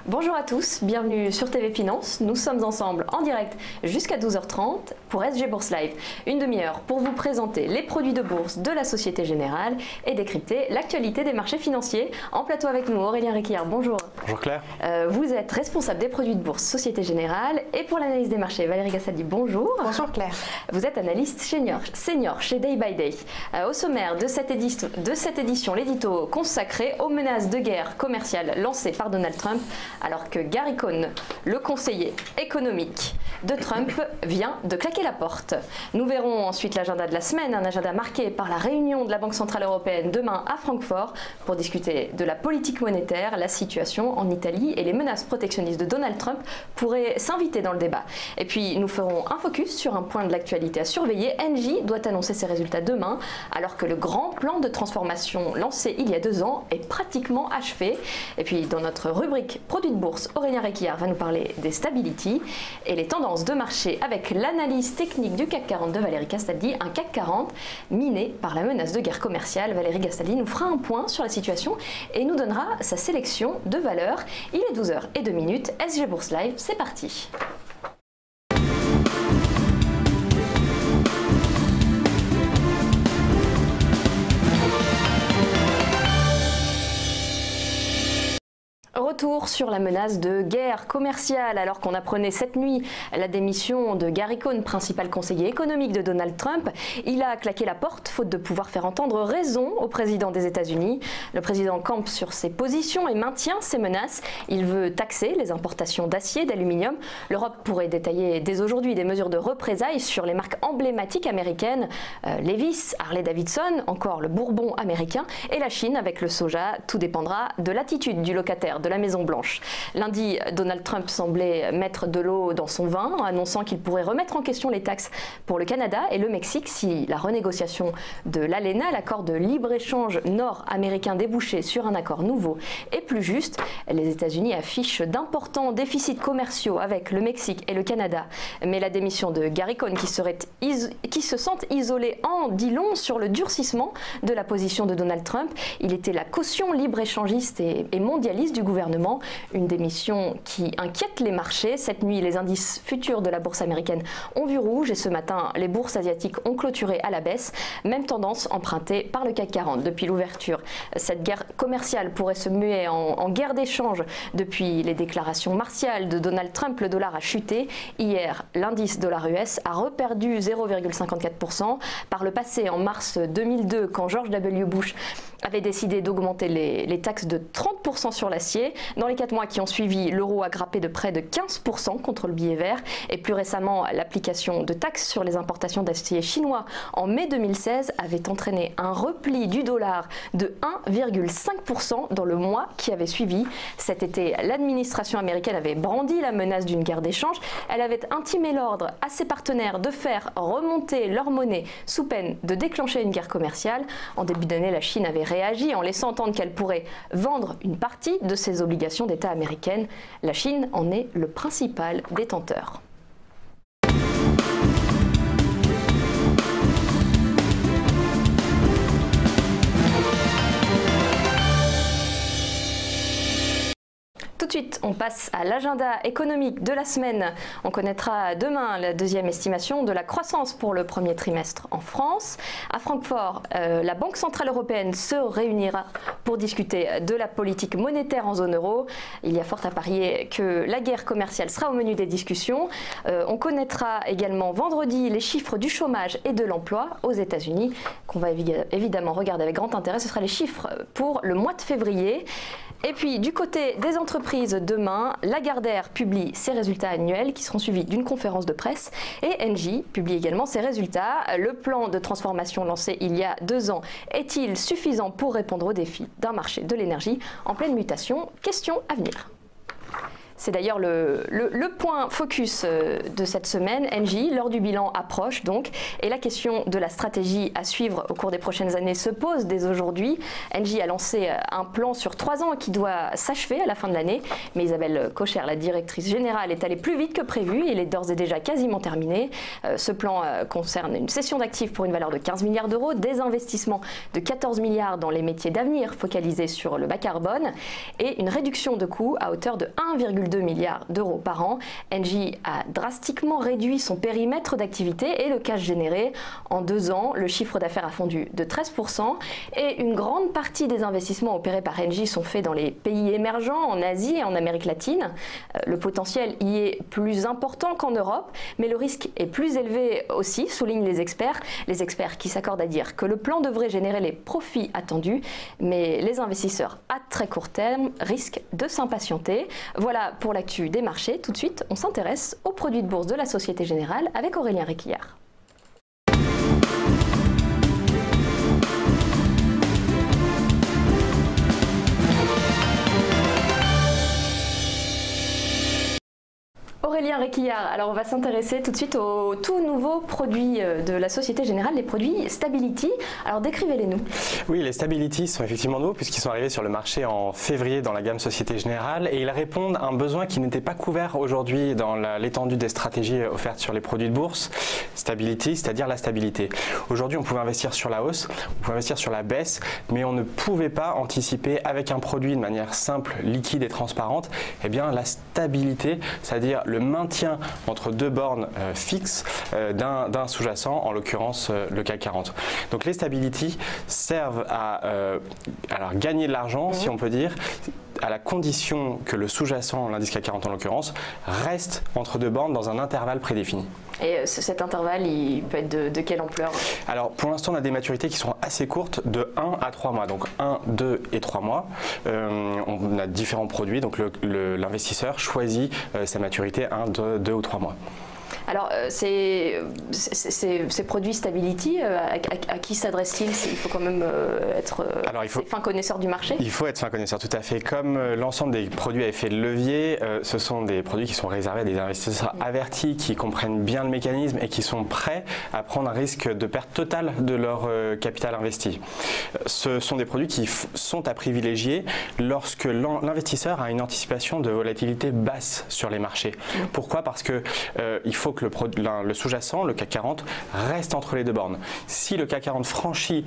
Bonjour à tous, bienvenue sur TV Finance. Nous sommes ensemble en direct jusqu'à 12h30 pour SG Bourse Live. Une demi-heure pour vous présenter les produits de bourse de la Société Générale et décrypter l'actualité des marchés financiers. En plateau avec nous, Aurélien Réquillard, bonjour. Bonjour Claire. Vous êtes responsable des produits de bourse Société Générale et pour l'analyse des marchés, Valérie Gastaldi, bonjour. Bonjour Claire. Vous êtes analyste senior chez Day by Day. Au sommaire de cette édition, l'édito consacré aux menaces de guerre commerciale lancées par Donald Trump, alors que Gary Cohn, le conseiller économique de Trump, vient de claquer la porte. Nous verrons ensuite l'agenda de la semaine, un agenda marqué par la réunion de la Banque Centrale Européenne demain à Francfort pour discuter de la politique monétaire, la situation en Italie et les menaces protectionnistes de Donald Trump pourraient s'inviter dans le débat. Et puis nous ferons un focus sur un point de l'actualité à surveiller. Engie doit annoncer ses résultats demain, alors que le grand plan de transformation lancé il y a 2 ans est pratiquement achevé. Et puis dans notre rubrique produits de bourse, Aurélien Réquillard va nous parler des stability et les tendances de marché avec l'analyse technique du CAC 40 de Valérie Gastaldi, un CAC 40 miné par la menace de guerre commerciale. Valérie Gastaldi nous fera un point sur la situation et nous donnera sa sélection de valeurs. Il est 12h02, SG Bourse Live, c'est parti. Retour sur la menace de guerre commerciale, alors qu'on apprenait cette nuit la démission de Gary Cohn, principal conseiller économique de Donald Trump. Il a claqué la porte, faute de pouvoir faire entendre raison au président des États-Unis. Le président campe sur ses positions et maintient ses menaces. Il veut taxer les importations d'acier, d'aluminium. L'Europe pourrait détailler dès aujourd'hui des mesures de représailles sur les marques emblématiques américaines, Levi's, Harley-Davidson, encore le Bourbon américain, et la Chine avec le soja. Tout dépendra de l'attitude du locataire de la Maison-Blanche. Lundi, Donald Trump semblait mettre de l'eau dans son vin, annonçant qu'il pourrait remettre en question les taxes pour le Canada et le Mexique si la renégociation de l'ALENA, l'accord de libre-échange nord-américain débouché sur un accord nouveau et plus juste. Les États-Unis affichent d'importants déficits commerciaux avec le Mexique et le Canada. Mais la démission de Gary Cohn, qui se sent isolé, en dit long sur le durcissement de la position de Donald Trump. Il était la caution libre-échangiste et mondialiste du gouvernement. Une démission qui inquiète les marchés. Cette nuit, les indices futurs de la bourse américaine ont vu rouge et ce matin, les bourses asiatiques ont clôturé à la baisse. Même tendance empruntée par le CAC 40 depuis l'ouverture. Cette guerre commerciale pourrait se muer en guerre d'échange depuis les déclarations martiales de Donald Trump. Le dollar a chuté. Hier, l'indice dollar US a reperdu 0,54%. Par le passé, en mars 2002, quand George W. Bush avait décidé d'augmenter les taxes de 30% sur l'acier. Dans les 4 mois qui ont suivi, l'euro a grimpé de près de 15% contre le billet vert. Et plus récemment, l'application de taxes sur les importations d'acier chinois en mai 2016 avait entraîné un repli du dollar de 1,5% dans le mois qui avait suivi. Cet été, l'administration américaine avait brandi la menace d'une guerre d'échange. Elle avait intimé l'ordre à ses partenaires de faire remonter leur monnaie sous peine de déclencher une guerre commerciale. En début d'année, la Chine avait réagi en laissant entendre qu'elle pourrait vendre une partie de ses obligations d'État américaines. La Chine en est le principal détenteur. Tout de suite, on passe à l'agenda économique de la semaine. On connaîtra demain la deuxième estimation de la croissance pour le premier trimestre en France. À Francfort, la Banque Centrale Européenne se réunira pour discuter de la politique monétaire en zone euro. Il y a fort à parier que la guerre commerciale sera au menu des discussions. On connaîtra également vendredi les chiffres du chômage et de l'emploi aux États-Unis, qu'on va évidemment regarder avec grand intérêt. Ce sera les chiffres pour le mois de février. Et puis du côté des entreprises, demain, Lagardère publie ses résultats annuels qui seront suivis d'une conférence de presse et Engie publie également ses résultats. Le plan de transformation lancé il y a 2 ans est-il suffisant pour répondre aux défis d'un marché de l'énergie en pleine mutation? Question à venir. C'est d'ailleurs le point focus de cette semaine. Engie, lors du bilan, approche donc. Et la question de la stratégie à suivre au cours des prochaines années se pose dès aujourd'hui. Engie a lancé un plan sur 3 ans qui doit s'achever à la fin de l'année. Mais Isabelle Kocher, la directrice générale, est allée plus vite que prévu. Il est d'ores et déjà quasiment terminé. Ce plan concerne une cession d'actifs pour une valeur de 15 milliards d'euros, des investissements de 14 milliards dans les métiers d'avenir focalisés sur le bas carbone et une réduction de coûts à hauteur de 1,2 milliards d'euros par an. Engie a drastiquement réduit son périmètre d'activité et le cash généré. En 2 ans, le chiffre d'affaires a fondu de 13% et une grande partie des investissements opérés par Engie sont faits dans les pays émergents, en Asie et en Amérique latine. Le potentiel y est plus important qu'en Europe, mais le risque est plus élevé aussi, soulignent les experts qui s'accordent à dire que le plan devrait générer les profits attendus, mais les investisseurs à très court terme risquent de s'impatienter. Voilà pour l'actu des marchés. Tout de suite, on s'intéresse aux produits de bourse de la Société Générale avec Aurélien Réquillart. Aurélien Réquillart, alors on va s'intéresser tout de suite aux tout nouveaux produits de la Société Générale, les produits Stability. Alors décrivez-les nous. Oui, les Stability sont effectivement nouveaux puisqu'ils sont arrivés sur le marché en février dans la gamme Société Générale et ils répondent à un besoin qui n'était pas couvert aujourd'hui dans l'étendue des stratégies offertes sur les produits de bourse. Stability, c'est-à-dire la stabilité. Aujourd'hui, on pouvait investir sur la hausse, on pouvait investir sur la baisse, mais on ne pouvait pas anticiper avec un produit de manière simple, liquide et transparente, eh bien la stabilité, c'est-à-dire le maintien entre 2 bornes fixes d'un sous-jacent, en l'occurrence le CAC 40. Donc les Stability servent à alors gagner de l'argent, si on peut dire, à la condition que le sous-jacent, l'indice CAC 40 en l'occurrence, reste entre 2 bornes dans un intervalle prédéfini. Et cet intervalle, il peut être de quelle ampleur? Alors pour l'instant, on a des maturités qui sont assez courtes, de 1 à 3 mois, donc 1, 2 et 3 mois. On a différents produits, donc l'investisseur choisit sa maturité 1, 2 ou 3 mois. Alors, ces produits Stability, à qui s'adressent-ils? Il faut quand même être fin connaisseur du marché. Il faut être fin connaisseur, tout à fait. Comme l'ensemble des produits à effet de levier, ce sont des produits qui sont réservés à des investisseurs avertis, qui comprennent bien le mécanisme et qui sont prêts à prendre un risque de perte totale de leur capital investi. Ce sont des produits qui sont à privilégier lorsque l'investisseur a une anticipation de volatilité basse sur les marchés. Pourquoi? Parce que il faut que le sous-jacent, le CAC 40, reste entre les 2 bornes. Si le CAC 40 franchit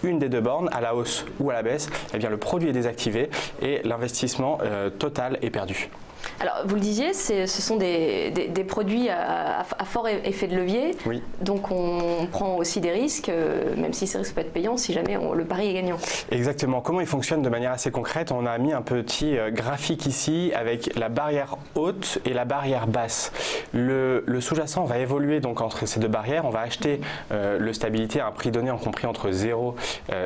une des 2 bornes, à la hausse ou à la baisse, eh bien le produit est désactivé et l'investissement total est perdu. Alors, vous le disiez, ce sont des produits à fort effet de levier, oui. Donc on prend aussi des risques, même si ces risques peuvent être payants, si jamais le pari est gagnant. Exactement. Comment il fonctionne de manière assez concrète? On a mis un petit graphique ici avec la barrière haute et la barrière basse. Le sous-jacent va évoluer donc entre ces 2 barrières. On va acheter le Stability à un prix donné, en compris entre 0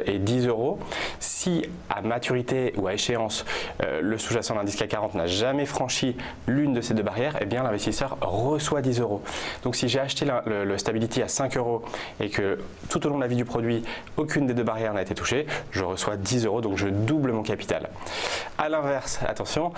et 10 euros. Si à maturité ou à échéance, le sous-jacent de l'indice CAC 40 n'a jamais franchi l'une de ces 2 barrières, eh bien l'investisseur reçoit 10 euros. Donc si j'ai acheté le Stability à 5 euros et que tout au long de la vie du produit, aucune des 2 barrières n'a été touchée, je reçois 10 euros, donc je double mon capital. A l'inverse, attention,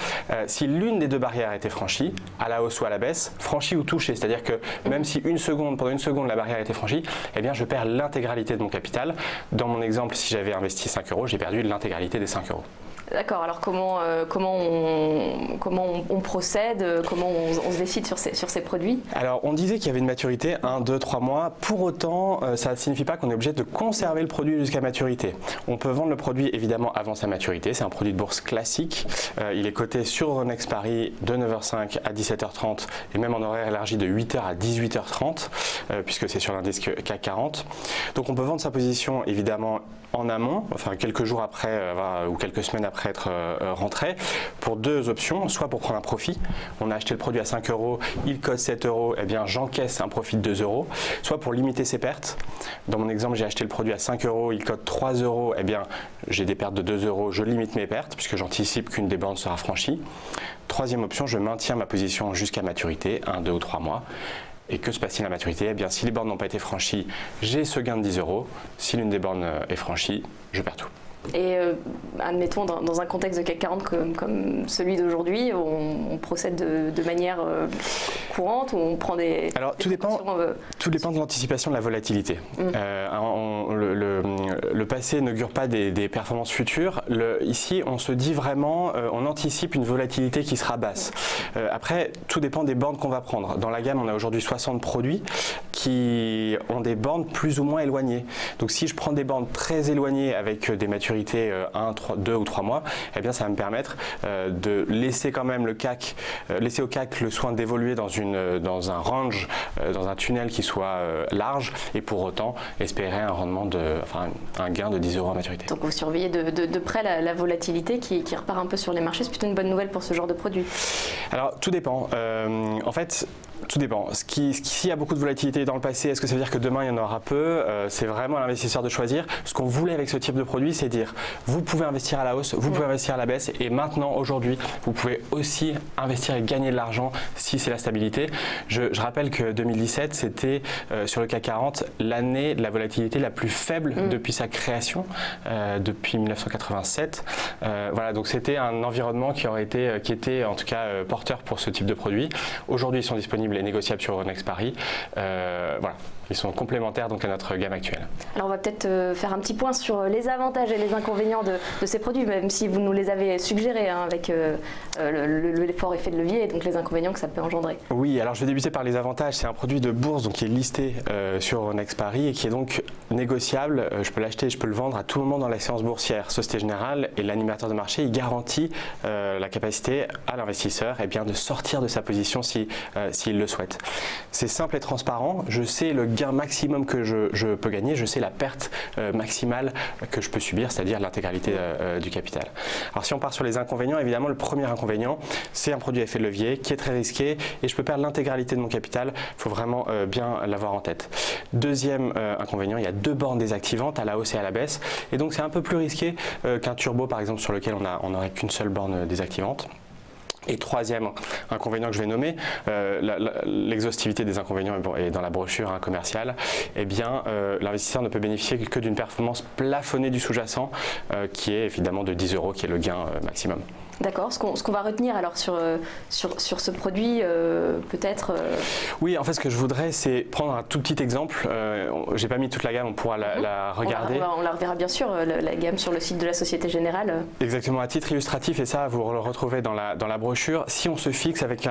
si l'une des 2 barrières a été franchie, à la hausse ou à la baisse, franchie ou touchée, c'est-à-dire que même si pendant une seconde la barrière a été franchie, eh bien je perds l'intégralité de mon capital. Dans mon exemple, si j'avais investi 5 euros, j'ai perdu l'intégralité des 5 euros. D'accord, alors comment on procède, comment on se décide sur ces produits? Alors on disait qu'il y avait une maturité 1, 2, 3 mois. Pour autant, ça ne signifie pas qu'on est obligé de conserver le produit jusqu'à maturité. On peut vendre le produit évidemment avant sa maturité, c'est un produit de bourse classique. Il est coté sur Euronext Paris de 9h05 à 17h30 et même en horaire élargi de 8h à 18h30 puisque c'est sur l'indice CAC 40. Donc on peut vendre sa position évidemment en amont, enfin quelques jours après ou quelques semaines après être rentré, pour 2 options, soit pour prendre un profit, on a acheté le produit à 5 euros, il cote 7 euros, eh bien j'encaisse un profit de 2 euros, soit pour limiter ses pertes. Dans mon exemple, j'ai acheté le produit à 5 euros, il cote 3 euros, eh bien j'ai des pertes de 2 euros, je limite mes pertes puisque j'anticipe qu'une des bornes sera franchie. Troisième option, je maintiens ma position jusqu'à maturité, 1, 2 ou 3 mois. Et que se passe-t-il à maturité? Eh bien, si les bornes n'ont pas été franchies, j'ai ce gain de 10 euros. Si l'une des bornes est franchie, je perds tout. Et admettons, dans un contexte de CAC 40 comme celui d'aujourd'hui, on procède de manière courante ou on prend des... Alors tout dépend de l'anticipation de la volatilité. Le passé n'augure pas des performances futures. Ici, on se dit vraiment, on anticipe une volatilité qui sera basse. Après, tout dépend des bornes qu'on va prendre. Dans la gamme, on a aujourd'hui 60 produits qui ont des bornes plus ou moins éloignées. Donc si je prends des bornes très éloignées avec des maturités 2 ou 3 mois, eh bien ça va me permettre de laisser quand même laisser au CAC le soin d'évoluer dans un range, dans un tunnel qui soit large et pour autant espérer un rendement un gain de 10 € à maturité. Donc vous surveillez de près la volatilité qui repart un peu sur les marchés, c'est plutôt une bonne nouvelle pour ce genre de produit? Alors tout dépend. En fait, tout dépend. S'il y a beaucoup de volatilité dans le passé, est-ce que ça veut dire que demain il y en aura peu? C'est vraiment à l'investisseur de choisir. Ce qu'on voulait avec ce type de produit, c'est dire vous pouvez investir à la hausse, vous pouvez investir à la baisse et maintenant, aujourd'hui, vous pouvez aussi investir et gagner de l'argent si c'est la stabilité. Je rappelle que 2017, c'était sur le CAC 40 l'année de la volatilité la plus faible depuis sa création, depuis 1987. Voilà, donc c'était un environnement qui était en tout cas porteur pour ce type de produit. Aujourd'hui, ils sont disponibles et négociables sur Euronext Paris. Voilà. Ils sont complémentaires donc à notre gamme actuelle. Alors on va peut-être faire un petit point sur les avantages et les inconvénients de ces produits, même si vous nous les avez suggérés avec l'effort effet de levier et donc les inconvénients que ça peut engendrer. Oui, alors je vais débuter par les avantages. C'est un produit de bourse donc qui est listé sur Euronext Paris et qui est donc négociable. Je peux l'acheter, je peux le vendre à tout moment dans la séance boursière. Société Générale et l'animateur de marché, il garantit la capacité à l'investisseur de sortir de sa position s'il le souhaite. C'est simple et transparent. Je sais le gain maximum que je peux gagner, je sais la perte maximale que je peux subir, c'est-à-dire l'intégralité du capital. Alors si on part sur les inconvénients, évidemment le premier inconvénient, c'est un produit à effet de levier qui est très risqué et je peux perdre l'intégralité de mon capital. Il faut vraiment bien l'avoir en tête. Deuxième inconvénient, il y a 2 bornes désactivantes à la hausse et à la baisse et donc c'est un peu plus risqué qu'un turbo par exemple sur lequel on n'aurait qu'une seule borne désactivante. Et troisième inconvénient que je vais nommer, l'exhaustivité des inconvénients est dans la brochure commerciale, l'investisseur ne peut bénéficier que d'une performance plafonnée du sous-jacent qui est évidemment de 10 €, qui est le gain maximum. D'accord. Ce qu'on va retenir alors sur ce produit, peut-être Oui, en fait, ce que je voudrais, c'est prendre un tout petit exemple. J'ai pas mis toute la gamme, on pourra la regarder. On la reverra bien sûr, la gamme sur le site de la Société Générale. Exactement, à titre illustratif, et ça, vous le retrouvez dans la brochure. Si on se fixe avec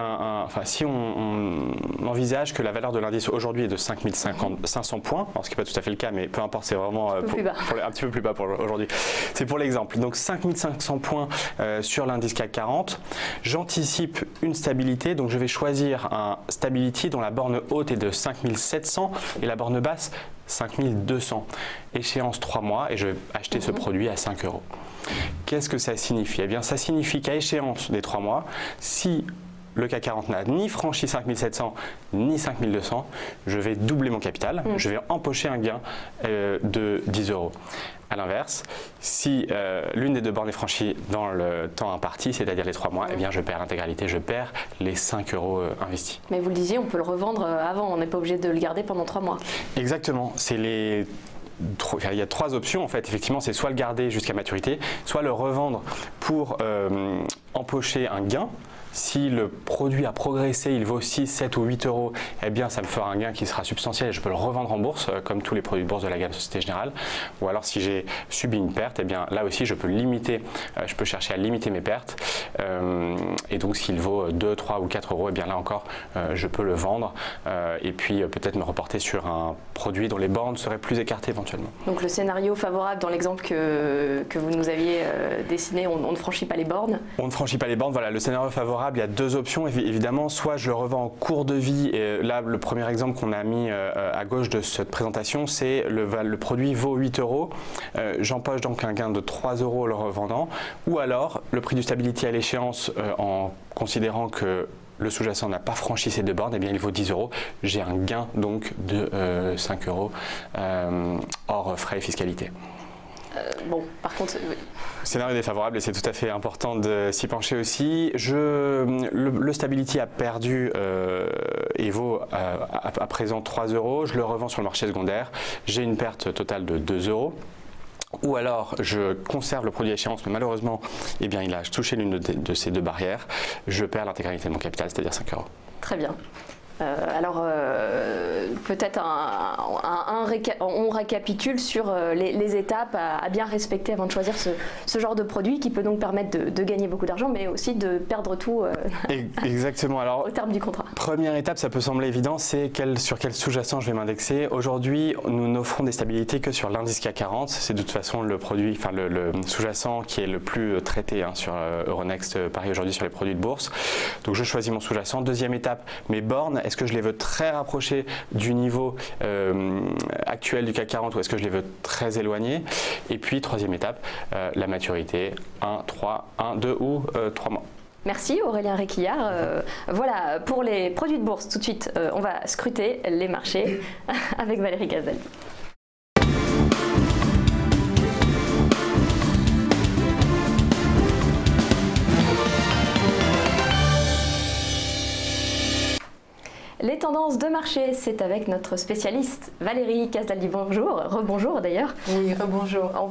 si on envisage que la valeur de l'indice aujourd'hui est de 5500 points, alors ce qui n'est pas tout à fait le cas, mais peu importe, c'est vraiment un petit peu plus bas pour aujourd'hui. C'est pour l'exemple. Donc 5500 points sur l'indice CAC 40, j'anticipe une stabilité, donc je vais choisir un stability dont la borne haute est de 5700 et la borne basse 5200. Échéance 3 mois et je vais acheter ce produit à 5 €. Qu'est-ce que ça signifie? Eh bien, ça signifie qu'à échéance des 3 mois, si le CAC 40 n'a ni franchi 5700 ni 5200, je vais doubler mon capital, je vais empocher un gain de 10 €. A l'inverse, si l'une des 2 bornes est franchie dans le temps imparti, c'est-à-dire les 3 mois, eh bien je perds l'intégralité, je perds les 5 € investis. Mais vous le disiez, on peut le revendre avant, on n'est pas obligé de le garder pendant 3 mois. Exactement, il y a 3 options en fait, effectivement, c'est soit le garder jusqu'à maturité, soit le revendre pour empocher un gain. Si le produit a progressé, il vaut 6, 7 ou 8 €, eh bien ça me fera un gain qui sera substantiel et je peux le revendre en bourse, comme tous les produits de bourse de la gamme Société Générale. Ou alors si j'ai subi une perte, eh bien là aussi je peux chercher à limiter mes pertes. Et donc s'il vaut 2, 3 ou 4 €, eh bien là encore je peux le vendre et puis peut-être me reporter sur un produit dont les bornes seraient plus écartées éventuellement. Donc le scénario favorable dans l'exemple que vous nous aviez dessiné, on ne franchit pas les bornes. On ne franchit pas les bornes, voilà, le scénario favorable, il y a 2 options évidemment, soit je le revends en cours de vie, et là le premier exemple qu'on a mis à gauche de cette présentation, c'est le produit vaut 8 €, j'empoche donc un gain de 3 € le revendant, ou alors le prix du stability à l'échéance en considérant que le sous-jacent n'a pas franchi ces 2 bornes, eh bien il vaut 10 €, j'ai un gain donc de 5 € hors frais et fiscalité. Bon, par contre... Scénario défavorable et c'est tout à fait important de s'y pencher aussi. Le Stability a perdu et vaut à présent 3 €. Je le revends sur le marché secondaire. J'ai une perte totale de 2 €. ou alors je conserve le produit à échéance, mais malheureusement, eh bien, il a touché l'une de ces deux barrières, je perds l'intégralité de mon capital, c'est-à-dire 5 €. Très bien. Alors, peut-être on récapitule sur les étapes à bien respecter avant de choisir ce genre de produit qui peut donc permettre de gagner beaucoup d'argent, mais aussi de perdre tout Exactement. Alors, au terme du contrat. Première étape, ça peut sembler évident, c'est sur quel sous-jacent je vais m'indexer. Aujourd'hui, nous n'offrons des stabilités que sur l'indice CAC 40. C'est de toute façon le produit, enfin le sous-jacent qui est le plus traité sur Euronext Paris aujourd'hui sur les produits de bourse. Donc, je choisis mon sous-jacent. Deuxième étape, mes bornes. Est-ce que je les veux très rapprochés du niveau actuel du CAC 40 ou est-ce que je les veux très éloignés? Et puis, troisième étape, la maturité, 1, 2 ou 3 mois. Merci Aurélien Réquillart. Voilà, pour les produits de bourse, tout de suite, on va scruter les marchés avec Valérie Castaldi. Les tendances de marché, c'est avec notre spécialiste Valérie Castaldi. Bonjour, rebonjour d'ailleurs. Oui, rebonjour. On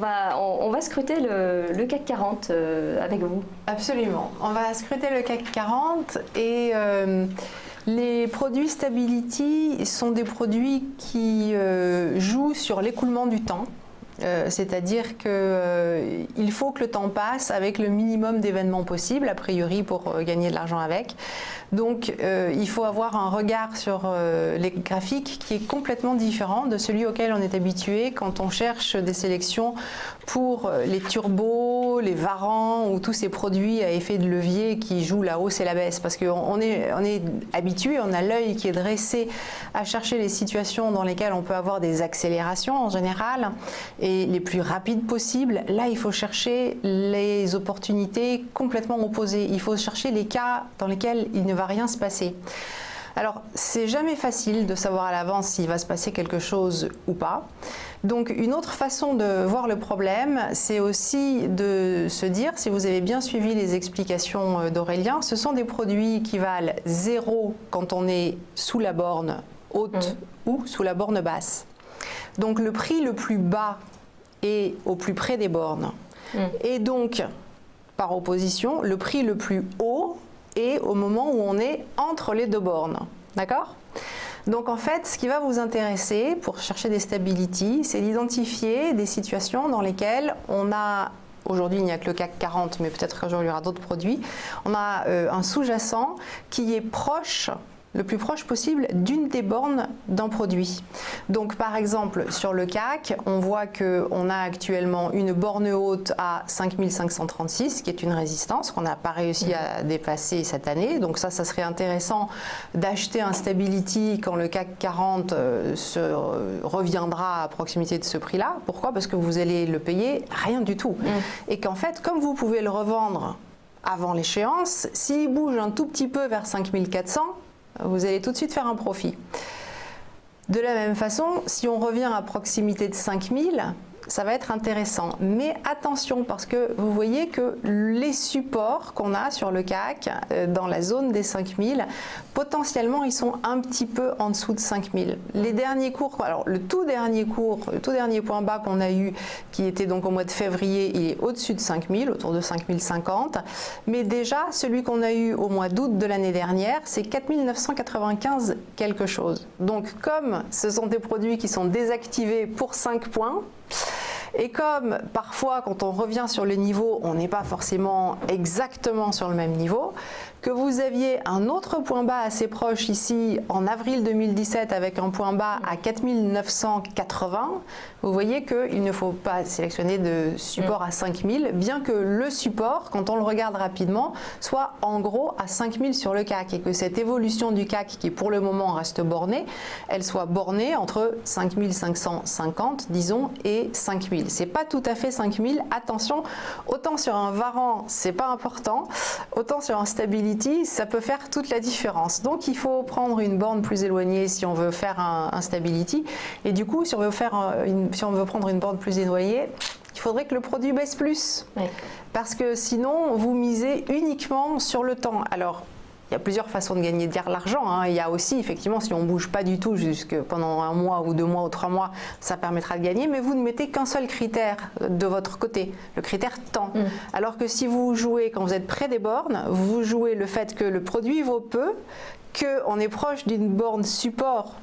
va scruter le CAC 40 avec vous. Absolument. On va scruter le CAC 40 et les produits Stability sont des produits qui jouent sur l'écoulement du temps. C'est-à-dire qu'il faut que le temps passe avec le minimum d'événements possibles, a priori, pour gagner de l'argent avec. Donc, il faut avoir un regard sur les graphiques qui est complètement différent de celui auquel on est habitué quand on cherche des sélections pour les turbos, les varans ou tous ces produits à effet de levier qui jouent la hausse et la baisse. Parce qu'on est habitué, on a l'œil qui est dressé à chercher les situations dans lesquelles on peut avoir des accélérations en général et les plus rapides possibles. Là, il faut chercher les opportunités complètement opposées. Il faut chercher les cas dans lesquels il ne va rien se passer. Alors, c'est jamais facile de savoir à l'avance s'il va se passer quelque chose ou pas. Donc, une autre façon de voir le problème, c'est aussi de se dire, si vous avez bien suivi les explications d'Aurélien, ce sont des produits qui valent 0 quand on est sous la borne haute ou sous la borne basse. Donc, le prix le plus bas est au plus près des bornes. Et donc, par opposition, le prix le plus haut est au moment où on est entre les deux bornes. D'accord ? Donc en fait, ce qui va vous intéresser pour chercher des stability, c'est d'identifier des situations dans lesquelles on a, aujourd'hui il n'y a que le CAC 40, mais peut-être qu'un jour il y aura d'autres produits, on a un sous-jacent qui est proche, le plus proche possible d'une des bornes d'un produit. Donc par exemple sur le CAC, on voit qu'on a actuellement une borne haute à 5536 qui est une résistance qu'on n'a pas réussi à dépasser cette année. Donc ça serait intéressant d'acheter un Stability quand le CAC 40 reviendra à proximité de ce prix-là. Pourquoi? Parce que vous allez le payer rien du tout. Et qu'en fait, comme vous pouvez le revendre avant l'échéance, s'il bouge un tout petit peu vers 5400, vous allez tout de suite faire un profit. De la même façon, si on revient à proximité de 5000, ça va être intéressant. Mais attention, parce que vous voyez que les supports qu'on a sur le CAC, dans la zone des 5000, potentiellement, ils sont un petit peu en dessous de 5000. Les derniers cours, alors le tout dernier point bas qu'on a eu, qui était donc au mois de février, il est au-dessus de 5000, autour de 5050. Mais déjà, celui qu'on a eu au mois d'août de l'année dernière, c'est 4995 quelque chose. Donc, comme ce sont des produits qui sont désactivés pour 5 points, et comme parfois quand on revient sur le niveau, on n'est pas forcément exactement sur le même niveau, que vous aviez un autre point bas assez proche ici en avril 2017 avec un point bas à 4980, vous voyez qu'il ne faut pas sélectionner de support à 5000, bien que le support, quand on le regarde rapidement, soit en gros à 5000 sur le CAC et que cette évolution du CAC qui pour le moment reste bornée, elle soit bornée entre 5550 disons et 5000. C'est pas tout à fait 5000, attention, autant sur un Varan c'est pas important, autant sur un Stability ça peut faire toute la différence. Donc il faut prendre une borne plus éloignée si on veut faire un Stability, et du coup si on veut prendre une borne plus éloignée, il faudrait que le produit baisse plus, parce que sinon vous misez uniquement sur le temps. Alors il y a plusieurs façons de gagner de l'argent. Hein. Il y a aussi, effectivement, si on ne bouge pas du tout pendant 1 mois ou 2 mois ou 3 mois, ça permettra de gagner, mais vous ne mettez qu'un seul critère de votre côté, le critère temps. Alors que si vous jouez, quand vous êtes près des bornes, vous jouez le fait que le produit vaut peu, qu'on est proche d'une borne support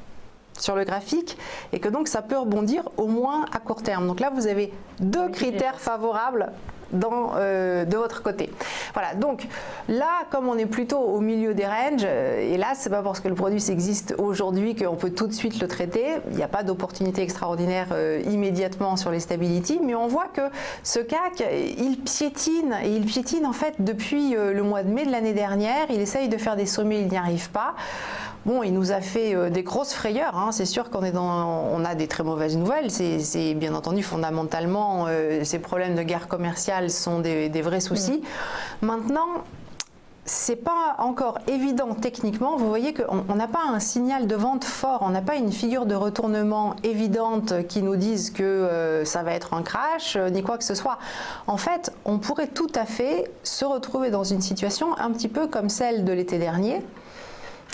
sur le graphique et que donc ça peut rebondir au moins à court terme. Donc là, vous avez 2 critères favorables de votre côté. Voilà, donc là, comme on est plutôt au milieu des ranges, et là, c'est pas parce que le produit existe aujourd'hui qu'on peut tout de suite le traiter. Il n'y a pas d'opportunité extraordinaire immédiatement sur les stability, mais on voit que ce CAC, il piétine, et il piétine en fait depuis le mois de mai de l'année dernière. Il essaye de faire des sommets, il n'y arrive pas. Bon, il nous a fait des grosses frayeurs, hein. C'est sûr qu'on on a des très mauvaises nouvelles. C'est bien entendu fondamentalement, ces problèmes de guerre commerciale sont des vrais soucis. Maintenant, c'est pas encore évident techniquement. Vous voyez qu'on n'a pas un signal de vente fort, on n'a pas une figure de retournement évidente qui nous dise que ça va être un crash, ni quoi que ce soit. En fait, on pourrait tout à fait se retrouver dans une situation un petit peu comme celle de l'été dernier.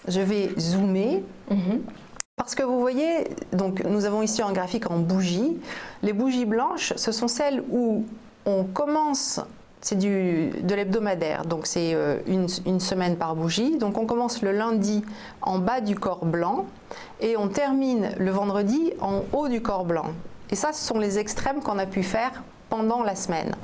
Je vais zoomer. Parce que vous voyez, donc nous avons ici un graphique en bougies. Les bougies blanches, ce sont celles où on commence, c'est de l'hebdomadaire, donc c'est une semaine par bougie. Donc on commence le lundi en bas du corps blanc et on termine le vendredi en haut du corps blanc. Et ça, ce sont les extrêmes qu'on a pu faire pendant la semaine.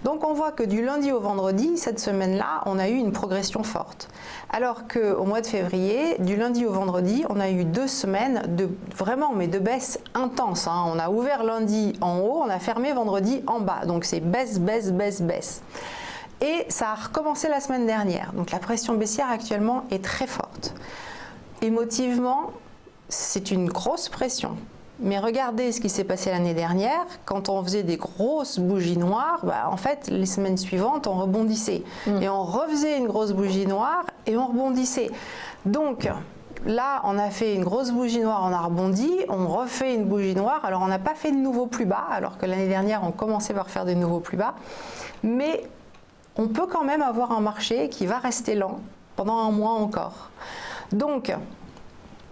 Donc on voit que du lundi au vendredi, cette semaine-là, on a eu une progression forte. Alors qu'au mois de février, du lundi au vendredi, on a eu 2 semaines de baisse intense. Hein. On a ouvert lundi en haut, on a fermé vendredi en bas. Donc c'est baisse, baisse, baisse, baisse. Et ça a recommencé la semaine dernière. Donc la pression baissière actuellement est très forte. Émotivement, c'est une grosse pression. Mais regardez ce qui s'est passé l'année dernière, quand on faisait des grosses bougies noires, en fait, les semaines suivantes, on rebondissait. Et on refaisait une grosse bougie noire et on rebondissait. Donc là, on a fait une grosse bougie noire, on a rebondi, on refait une bougie noire. Alors on n'a pas fait de nouveau plus bas, alors que l'année dernière, on commençait par faire des nouveaux plus bas. Mais on peut quand même avoir un marché qui va rester lent pendant 1 mois encore. Donc,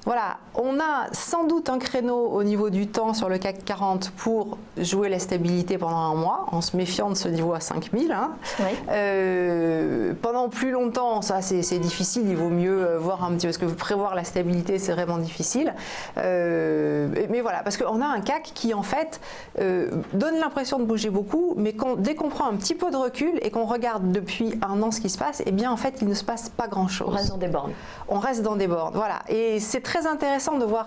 voilà, on a sans doute un créneau au niveau du temps sur le CAC 40 pour jouer la stabilité pendant 1 mois, en se méfiant de ce niveau à 5000. Hein. Oui. Pendant plus longtemps, ça c'est difficile, il vaut mieux voir un petit peu, parce que prévoir la stabilité c'est vraiment difficile. Mais voilà, parce qu'on a un CAC qui en fait donne l'impression de bouger beaucoup, mais dès qu'on prend un petit peu de recul et qu'on regarde depuis 1 an ce qui se passe, eh bien en fait il ne se passe pas grand chose. On reste dans des bornes. On reste dans des bornes, voilà. Et c'est très intéressant de voir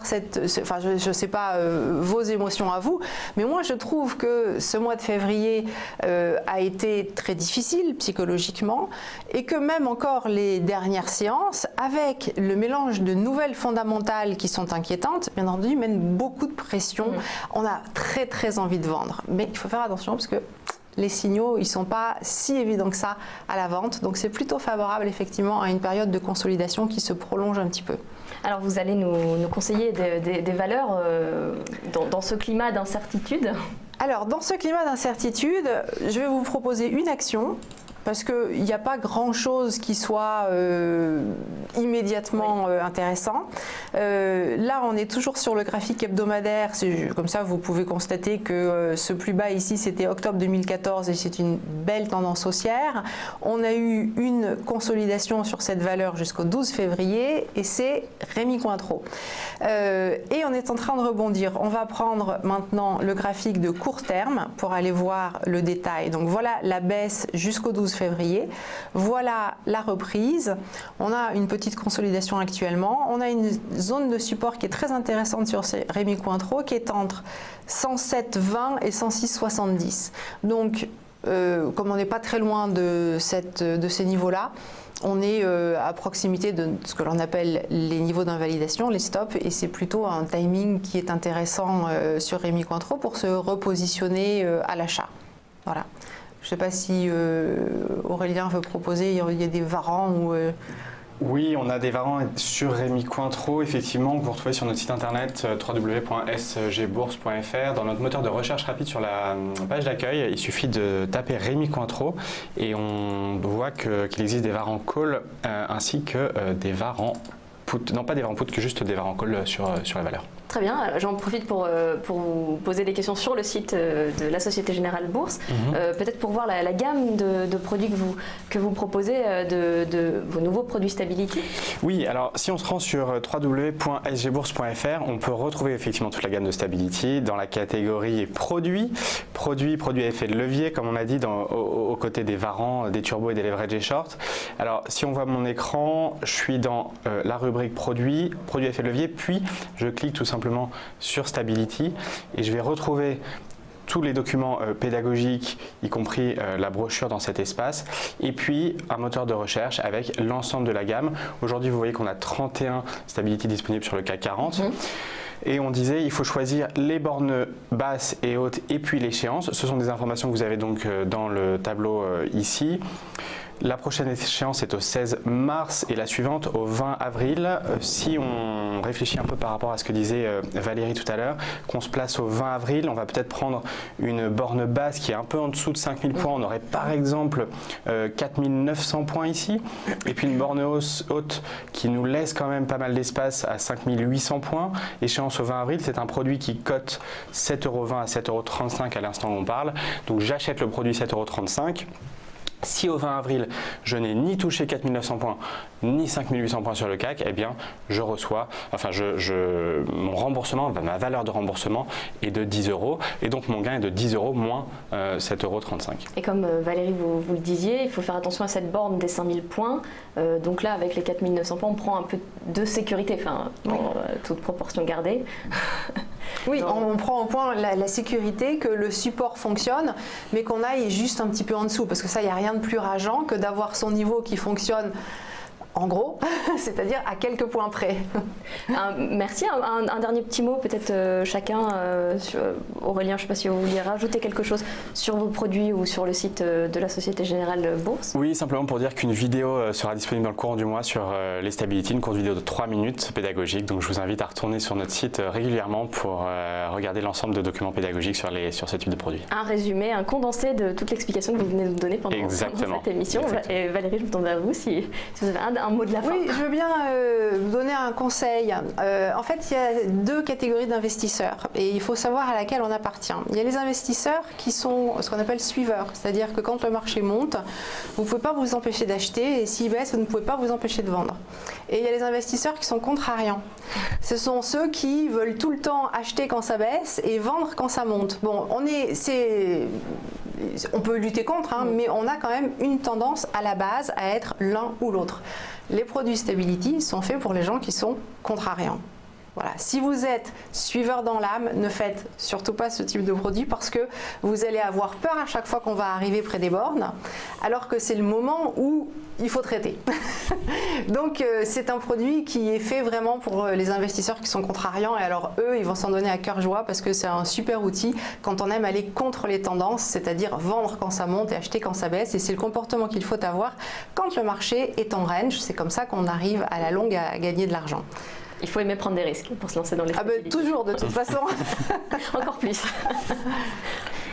enfin je ne sais pas vos émotions à vous, mais moi je trouve que ce mois de février a été très difficile psychologiquement et que même encore les dernières séances, avec le mélange de nouvelles fondamentales qui sont inquiétantes, bien entendu mènent beaucoup de pression. On a très très envie de vendre, mais il faut faire attention parce que les signaux, ils ne sont pas si évidents que ça à la vente. Donc c'est plutôt favorable effectivement à une période de consolidation qui se prolonge un petit peu. Alors vous allez nous conseiller des valeurs dans ce climat d'incertitude? Alors dans ce climat d'incertitude, je vais vous proposer une action. Parce qu'il n'y a pas grand-chose qui soit immédiatement intéressant. Là, on est toujours sur le graphique hebdomadaire. Comme ça, vous pouvez constater que ce plus bas ici, c'était octobre 2014 et c'est une belle tendance haussière. On a eu une consolidation sur cette valeur jusqu'au 12 février et c'est Rémy Cointreau. Et on est en train de rebondir. On va prendre maintenant le graphique de court terme pour aller voir le détail. Donc voilà la baisse jusqu'au 12 février. Voilà la reprise. On a une petite consolidation actuellement. On a une zone de support qui est très intéressante sur ces Rémy Cointreau qui est entre 107,20 et 106,70. Donc, comme on n'est pas très loin de ces niveaux-là, on est à proximité de ce que l'on appelle les niveaux d'invalidation, les stops, et c'est plutôt un timing qui est intéressant sur Rémy Cointreau pour se repositionner à l'achat. Voilà. Je ne sais pas si Aurélien veut proposer, il y a des varans ou Oui, on a des variants sur Rémi Cointreau, effectivement, que vous retrouvez sur notre site internet www.sgbourse.fr. Dans notre moteur de recherche rapide sur la page d'accueil, il suffit de taper Rémi Cointreau et on voit qu'il existe des variants call ainsi que des variants put. Non, pas des variants put, que juste des variants call sur la valeur. Très bien, j'en profite pour vous poser des questions sur le site de la Société Générale Bourse, peut-être pour voir la gamme de produits que vous proposez, de vos nouveaux produits Stability. Oui, alors si on se rend sur www.sgbourse.fr, on peut retrouver effectivement toute la gamme de Stability dans la catégorie produits à effet de levier, comme on a dit, aux côtés des varans, des turbos et des leverage et short. Alors si on voit mon écran, je suis dans la rubrique produits à effet de levier, puis je clique tout simplement sur Stability et je vais retrouver tous les documents pédagogiques, y compris la brochure dans cet espace, et puis un moteur de recherche avec l'ensemble de la gamme. Aujourd'hui, vous voyez qu'on a 31 Stability disponibles sur le CAC 40. Et on disait il faut choisir les bornes basses et hautes et puis l'échéance. Ce sont des informations que vous avez donc dans le tableau ici. La prochaine échéance est au 16 mars et la suivante au 20 avril. Si on réfléchit un peu par rapport à ce que disait Valérie tout à l'heure, qu'on se place au 20 avril, on va peut-être prendre une borne basse qui est un peu en dessous de 5000 points. On aurait par exemple 4900 points ici. Et puis une borne haute qui nous laisse quand même pas mal d'espace à 5800 points. Échéance au 20 avril, c'est un produit qui cote 7,20 € à 7,35 € à l'instant où on parle. Donc j'achète le produit 7,35 €. Si au 20 avril, je n'ai ni touché 4900 points, ni 5800 points sur le CAC, eh bien, je reçois, enfin, mon remboursement, ma valeur de remboursement est de 10 €, et donc mon gain est de 10 € moins 7,35 €. Et comme Valérie, vous le disiez, il faut faire attention à cette borne des 5000 points. Donc là, avec les 4900 points, on prend un peu de sécurité, enfin, toute proportion gardée. Oui, on prend au point la sécurité, que le support fonctionne, mais qu'on aille juste un petit peu en dessous, parce que ça, il n'y a rien de plus rageant que d'avoir son niveau qui fonctionne en gros, c'est-à-dire à quelques points près. Merci. Un dernier petit mot, peut-être chacun. Aurélien, je ne sais pas si vous vouliez rajouter quelque chose sur vos produits ou sur le site de la Société Générale Bourse. Oui, simplement pour dire qu'une vidéo sera disponible dans le courant du mois sur les Stability, une courte vidéo de 3 minutes pédagogique. Donc je vous invite à retourner sur notre site régulièrement pour regarder l'ensemble de documents pédagogiques sur ce type de produits. Un résumé, un condensé de toute l'explication que vous venez de nous donner pendant cette émission. Exactement. Et Valérie, je me tourne vers vous si vous avez un mot de la fin. Oui, je veux bien vous donner un conseil. En fait, il y a deux catégories d'investisseurs et il faut savoir à laquelle on appartient. Il y a les investisseurs qui sont ce qu'on appelle suiveurs, c'est-à-dire que quand le marché monte, vous ne pouvez pas vous empêcher d'acheter et s'il baisse, vous ne pouvez pas vous empêcher de vendre. Et il y a les investisseurs qui sont contrariants. Ce sont ceux qui veulent tout le temps acheter quand ça baisse et vendre quand ça monte. Bon, on peut lutter contre, hein, mais on a quand même une tendance à la base à être l'un ou l'autre. Les produits Stability sont faits pour les gens qui sont contrariants. Voilà. Si vous êtes suiveur dans l'âme, ne faites surtout pas ce type de produit parce que vous allez avoir peur à chaque fois qu'on va arriver près des bornes, alors que c'est le moment où il faut traiter. Donc c'est un produit qui est fait vraiment pour les investisseurs qui sont contrariants et alors eux, ils vont s'en donner à cœur joie parce que c'est un super outil quand on aime aller contre les tendances, c'est-à-dire vendre quand ça monte et acheter quand ça baisse et c'est le comportement qu'il faut avoir quand le marché est en range. C'est comme ça qu'on arrive à la longue à gagner de l'argent. Il faut aimer prendre des risques pour se lancer dans les toujours, de toute façon. Encore plus.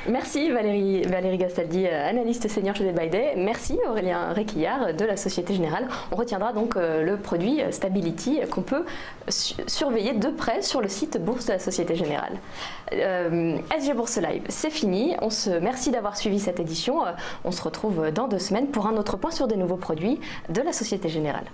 Merci Valérie Gastaldi, analyste senior chez Day by Day. Merci Aurélien Réquillard de la Société Générale. On retiendra donc le produit Stability qu'on peut surveiller de près sur le site Bourse de la Société Générale. SG Bourse Live, c'est fini. Merci d'avoir suivi cette édition. On se retrouve dans 2 semaines pour un autre point sur des nouveaux produits de la Société Générale.